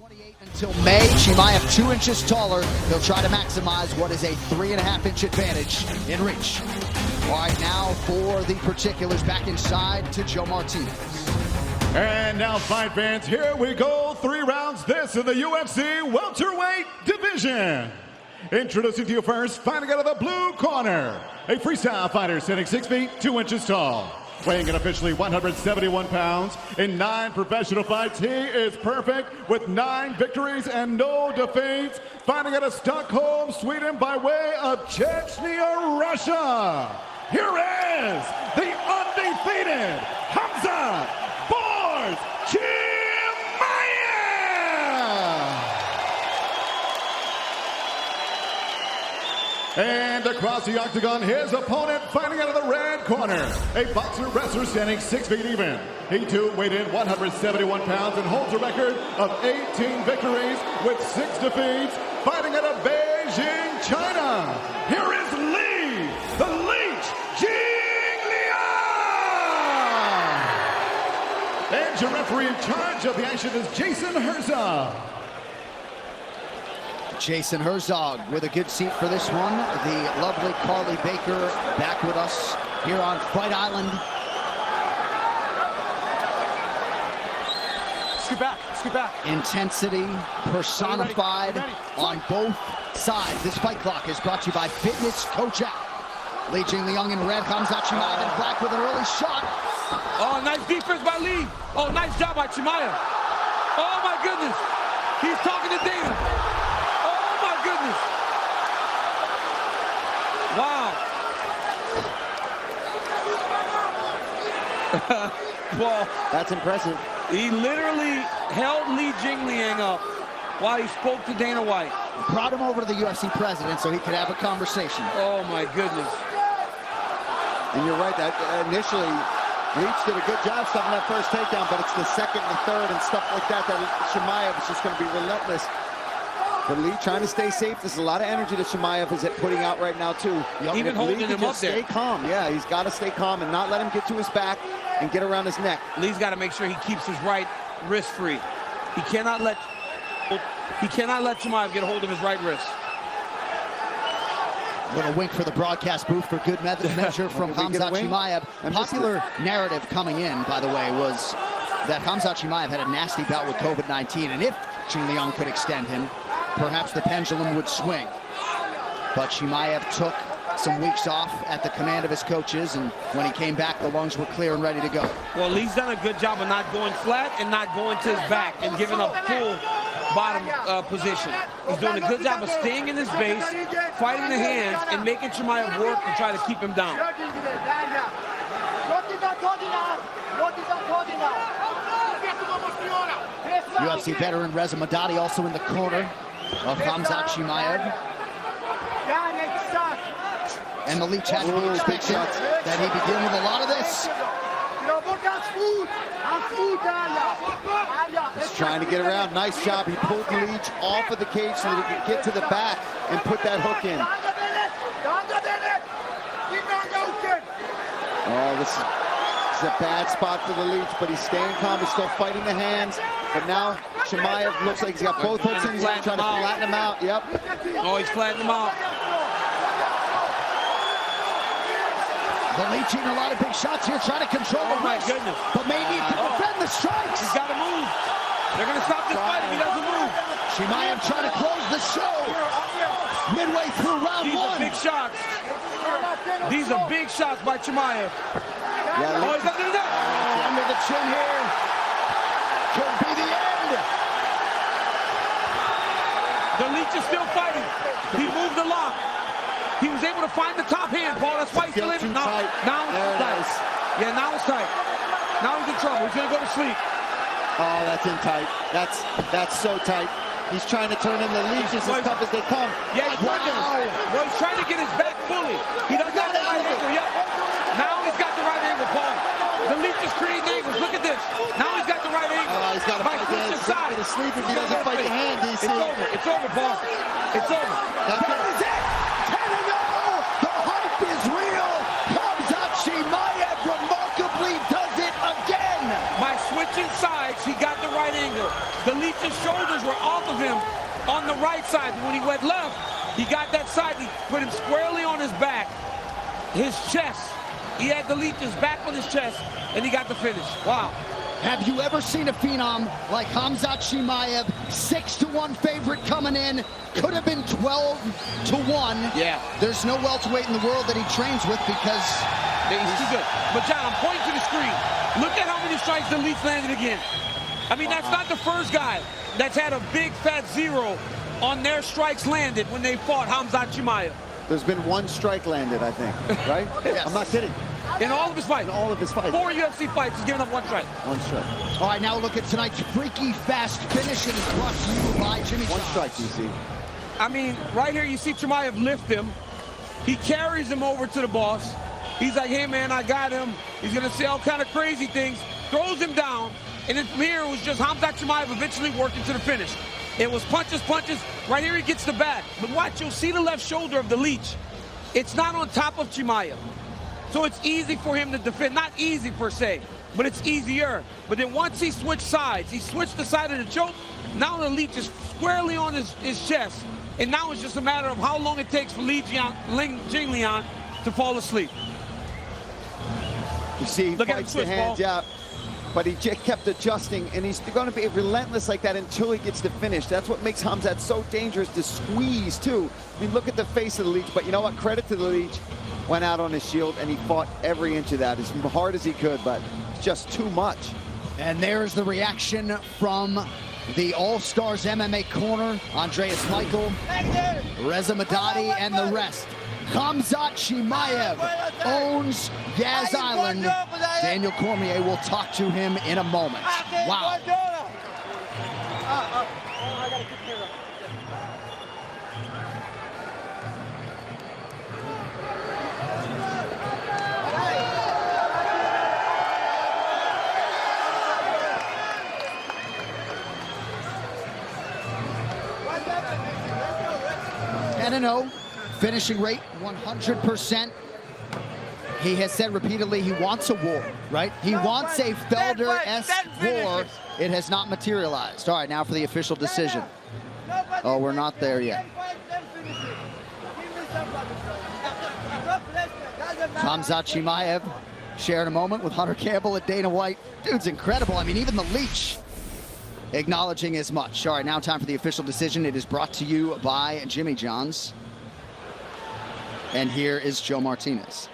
28 until May. Chimaev 2 inches taller. He'll try to maximize what is a 3.5-inch advantage in reach. All right, now for the particulars, back inside to Joe Martinez. And now, fight fans, here we go. 3 rounds. This in the UFC welterweight division. Introducing to you first, fighting out of the blue corner, a freestyle fighter standing 6 feet 2 inches tall. Weighing in officially 171 pounds. In 9 professional fights, he is perfect with 9 victories and no defeats. Fighting out of Stockholm, Sweden by way of Chechnya, Russia. Here is the undefeated Hamzat Chimaev! And across the octagon, his opponent fighting out of the red corner, a boxer wrestler standing 6 feet even. He too weighed in 171 pounds and holds a record of 18 victories with 6 defeats, fighting out of Beijing, China. Here is Lee, the Leech Jingliang! And your referee in charge of the action is Jason Herzog. Jason Herzog with a good seat for this one. The lovely Carly Baker back with us here on Fight Island. Scoot back, scoot back. Intensity personified on both sides. This fight clock is brought to you by Fitness Coach App. Lee Jingliang in red, Hamzat Chimaev in black with an early shot. Oh, nice defense by Lee. Oh, nice job by Chimaev. Oh my goodness. He's talking to Dana. Goodness. Wow. Well, that's impressive. He literally held Lee Jingliang up while he spoke to Dana White. Brought him over to the UFC president so he could have a conversation. Oh my goodness. And you're right, that initially Leach did a good job stopping that first takedown, but it's the second and third and stuff like that that Chimaev is just going to be relentless. But Lee trying to stay safe. There's a lot of energy that Chimaev is putting out right now, too. Even holding him up there. Stay calm. Yeah, he's got to stay calm and not let him get to his back and get around his neck. Lee's got to make sure he keeps his right wrist free. He cannot let Chimaev get a hold of his right wrist. A little wink for the broadcast booth for good measure from Hamzat Chimaev. Popular narrative coming in, by the way, was that Hamzat Chimaev had a nasty bout with COVID-19, and if Jingliang could extend him, perhaps the pendulum would swing. But Chimaev took some weeks off at the command of his coaches, and when he came back, the lungs were clear and ready to go. Well, Lee's done a good job of not going flat and not going to his back and giving up full bottom position. He's doing a good job of staying in his base, fighting the hands, and making Chimaev work and try to keep him down. UFC veteran Reza Madadi also in the corner of Hamzat Chimaev. And the Leech had to be expecting that he begin with a lot of this. He's trying to get around. Nice job. He pulled Leech off of the cage so that he could get to the back and put that hook in. Oh, this is a bad spot for the Leech, but he's staying calm. He's still fighting the hands. But now Chimaev looks like he's got both hooks in. He's trying to flatten him out. Yep. Oh, he's flattening him out. The Leech eating a lot of big shots here, trying to control the wrist. Goodness. But may need to defend the strikes. He's got to move. They're going to stop this fight if he doesn't move. Chimaev trying to close the show. Midway through round These one. Are big shots. These are big shots by Chimaev. Yeah, oh, he's under the neck. Under the chin here. Could be the end. The Leech is still fighting. He moved the lock. He was able to find the top hand, Paul. That's why he's still in. Now it's tight. Yeah, now it's tight. Now he's in trouble. He's going to go to sleep. Oh, that's in tight. That's so tight. He's trying to turn in the leeches as tough as they come. Yeah, he's working. Well, he's trying to get his back fully. He doesn't have the right angle. Yep. Now he's got the right angle, Paul. The Leech is creating angles. Look at this. Now he's got the right angle. He's got to fight the hand. He's going to sleep if he doesn't fight the hand, DC. It's over. It's over, Paul. It's over. That is it. 10-0. The hype is real. Hamzat Chimaev remarkably does it again. By switching sides, he got the right angle. The Leech's shoulders were off of him on the right side. When he went left, he got that side. He put him squarely on his back, his chest. He had the Leech's back on his chest, and he got the finish. Wow. Have you ever seen a phenom like Hamzat Chimaev, 6-1 favorite coming in? Could have been 12-1. Yeah. There's no welterweight in the world that he trains with because he's too good. But John, I'm pointing to the screen. Look at how many strikes the Leech landed again. I mean, that's not the first guy that's had a big fat 0 on their strikes landed when they fought Hamzat Chimaev. There's been 1 strike landed, I think, right? Yes. I'm not kidding. In all of his fights. In all of his fights. 4 UFC fights, he's given up 1 strike. 1 strike. All right, now look at tonight's freaky fast finish, and it's brought to you by Jimmy John. 1 strike, DC. I mean, right here you see Chimaev lift him. He carries him over to the boss. He's like, hey man, I got him. He's gonna say all kind of crazy things. Throws him down. And then from here it was just Hamzat Chimaev eventually working to the finish. It was punches, punches. Right here he gets the back. But watch, you'll see the left shoulder of the Leech. It's not on top of Chimaev. So it's easy for him to defend. Not easy per se, but it's easier. But then once he switched sides, he switched the side of the choke. Now the Leech is squarely on his chest. And now it's just a matter of how long it takes for Jingliang to fall asleep. You see, he Look at him fights the switch, hands, yeah. But he just kept adjusting, and he's going to be relentless like that until he gets the finish. That's what makes Hamzat so dangerous to squeeze, too. I mean, look at the face of the Leech, but you know what? Credit to the Leech. Went out on his shield, and he fought every inch of that as hard as he could, but it's just too much. And there's the reaction from the All-Stars MMA corner. Andreas Michael, Reza Madadi, and the rest. Hamzat Chimaev owns Yaz Island. Daniel Cormier will talk to him in a moment. Wow. And a no. Finishing rate 100%. He has said repeatedly he wants a war, right? He wants a Felder-esque war. It has not materialized. All right, now for the official decision. Oh, we're not there yet. Hamzat Chimaev shared a moment with Hunter Campbell and Dana White. Dude's incredible. I mean, even the Leech acknowledging as much. All right, now time for the official decision. It is brought to you by Jimmy John's. And here is Joe Martinez.